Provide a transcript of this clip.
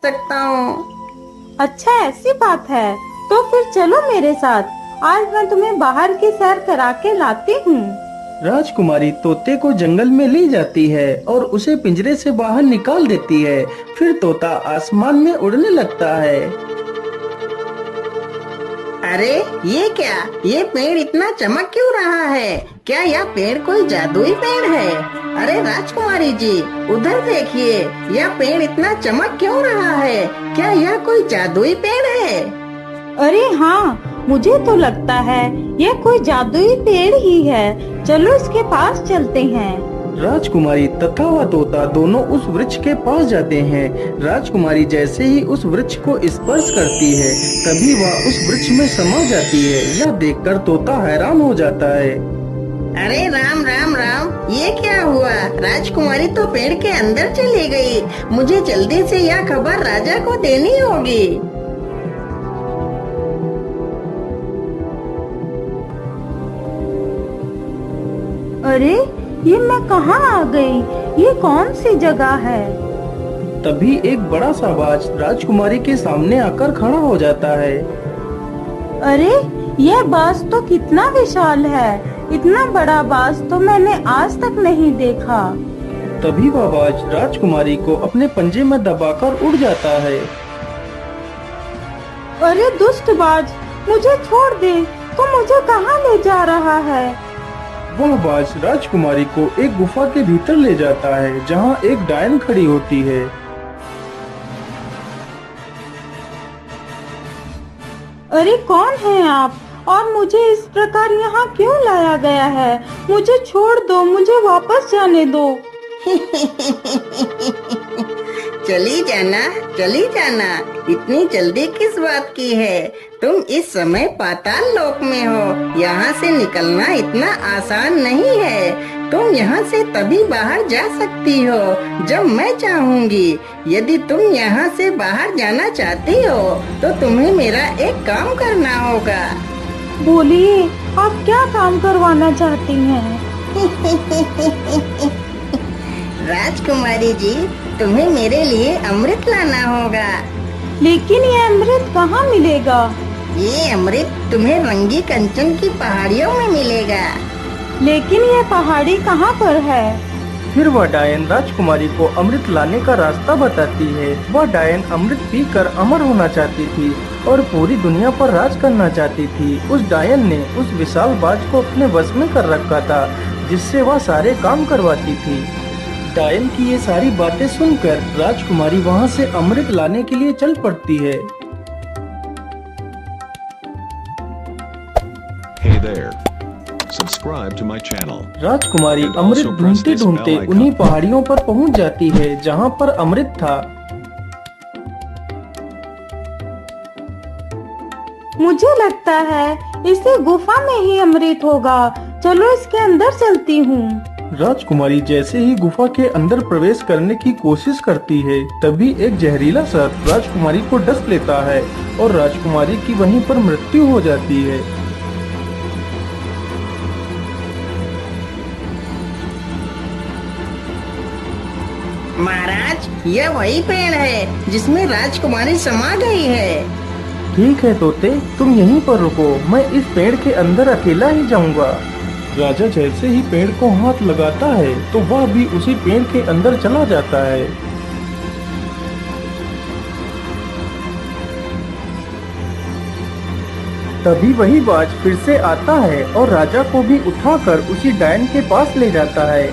सकता हूँ। अच्छा ऐसी बात है, तो फिर चलो मेरे साथ। आज मैं तुम्हें बाहर की सैर करा के लाती हूँ। राजकुमारी तोते को जंगल में ले जाती है और उसे पिंजरे से बाहर निकाल देती है। फिर तोता आसमान में उड़ने लगता है। अरे ये क्या, ये पेड़ इतना चमक क्यों रहा है? क्या यह पेड़ कोई जादुई पेड़ है? अरे राजकुमारी जी, उधर देखिए, यह पेड़ इतना चमक क्यों रहा है? क्या यह कोई जादुई पेड़ है? अरे हाँ, मुझे तो लगता है यह कोई जादुई पेड़ ही है। चलो इसके पास चलते हैं। राजकुमारी तथा वह तोता दोनों उस वृक्ष के पास जाते हैं। राजकुमारी जैसे ही उस वृक्ष को स्पर्श करती है, तभी वह उस वृक्ष में समा जाती है। यह देखकर तोता हैरान हो जाता है। अरे राम राम राम, ये क्या हुआ? राजकुमारी तो पेड़ के अंदर चली गई। मुझे जल्दी से यह खबर राजा को देनी होगी। अरे ये मैं कहाँ आ गई? ये कौन सी जगह है? तभी एक बड़ा सा बाज राजकुमारी के सामने आकर खड़ा हो जाता है। अरे यह बाज तो कितना विशाल है। इतना बड़ा बाज तो मैंने आज तक नहीं देखा। तभी वह बाज राजकुमारी को अपने पंजे में दबाकर उड़ जाता है। अरे दुष्ट बाज, मुझे छोड़ दे। तू मुझे कहाँ ले जा रहा है? वह बाज राजकुमारी को एक गुफा के भीतर ले जाता है, जहाँ एक डायन खड़ी होती है। अरे कौन है आप, और मुझे इस प्रकार यहाँ क्यों लाया गया है? मुझे छोड़ दो, मुझे वापस जाने दो। चली जाना, चली जाना। इतनी जल्दी किस बात की है? तुम इस समय पाताल लोक में हो। यहाँ से निकलना इतना आसान नहीं है। तुम यहाँ से तभी बाहर जा सकती हो जब मैं चाहूँगी। यदि तुम यहाँ से बाहर जाना चाहती हो तो तुम्हें मेरा एक काम करना होगा। बोलिए, आप क्या काम करवाना चाहती हैं? राजकुमारी जी, तुम्हें मेरे लिए अमृत लाना होगा। लेकिन ये अमृत कहाँ मिलेगा? ये अमृत तुम्हें रंगी कंचन की पहाड़ियों में मिलेगा। लेकिन ये पहाड़ी कहाँ पर है? फिर वह डायन राजकुमारी को अमृत लाने का रास्ता बताती है। वह डायन अमृत पीकर अमर होना चाहती थी और पूरी दुनिया पर राज करना चाहती थी। उस डायन ने उस विशाल बाज को अपने वश में कर रखा था, जिससे वह सारे काम करवाती थी। डायन की ये सारी बातें सुनकर राजकुमारी वहाँ से अमृत लाने के लिए चल पड़ती है। Hey there. Subscribe to my channel. Rajkumari And Amrit also press ढूंढते this ढूंढते bell icon. उन्हीं पहाड़ियों पर पहुंच जाती है जहां पर अमृत था। मुझे लगता है इसी गुफा में ही अमृत होगा। चलो इसके अंदर चलती हूँ। राजकुमारी जैसे ही गुफा के अंदर प्रवेश करने की कोशिश करती है, तभी एक जहरीला सर्प राजकुमारी को डस लेता है और राजकुमारी की वहीं पर मृत्यु हो जाती है। महाराज, यह वही पेड़ है जिसमें राजकुमारी समा गई है। ठीक है तोते, तुम यहीं पर रुको, मैं इस पेड़ के अंदर अकेला ही जाऊंगा। राजा जैसे ही पेड़ को हाथ लगाता है तो वह भी उसी पेड़ के अंदर चला जाता है। तभी वही बाज फिर से आता है और राजा को भी उठाकर उसी डायन के पास ले जाता है।